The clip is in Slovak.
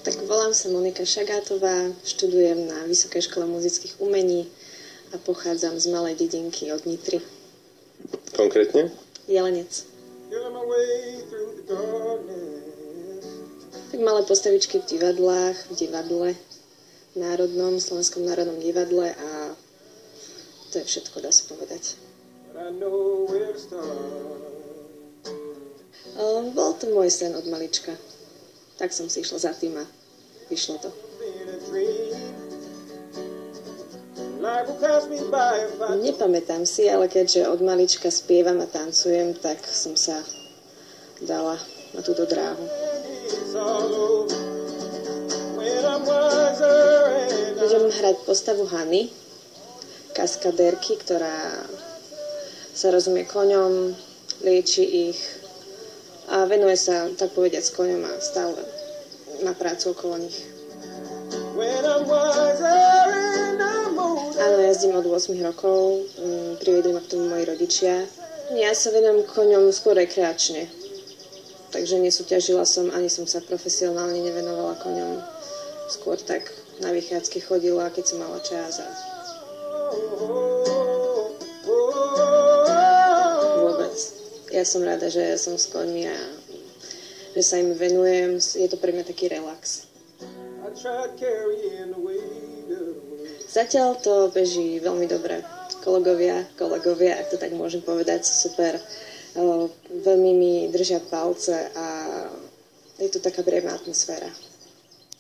Tak volám sa Monika Šagátová, študujem na Vysokej škole muzických umení a pochádzam z malej dedinky od Nitry. Konkrétne? Jelenec. Tak malé postavičky v divadlách, v divadle národnom, Slovenskom národnom divadle a to je všetko, dá sa povedať. Bol to môj sen od malička. Tak som si išla za tým a vyšlo to. Nepamätám si, ale keďže od malička spievam a tancujem, tak som sa dala na túto dráhu. Budem hrať postavu Hany, kaskadérky, ktorá sa rozumie koňom, lieči ich a venuje sa, tak povediať, s koňom a stále má prácu okolo nich. Áno, jazdím od 8 rokov, privedli ma k tomu moji rodičia. Ja sa venujem koňom skôr rekreačne, takže nesúťažila som, ani som sa profesionálne nevenovala koňom. Skôr tak na vychádzky chodila, keď som mala čas a vôbec. Ja som rada, že som s koňmi a že sa im venujem. Je to pre mňa taký relax. Zatiaľ to beží veľmi dobre. Kolegovia, ak to tak môžem povedať, sú super. Veľmi mi držia palce a je to taká príjemná atmosféra.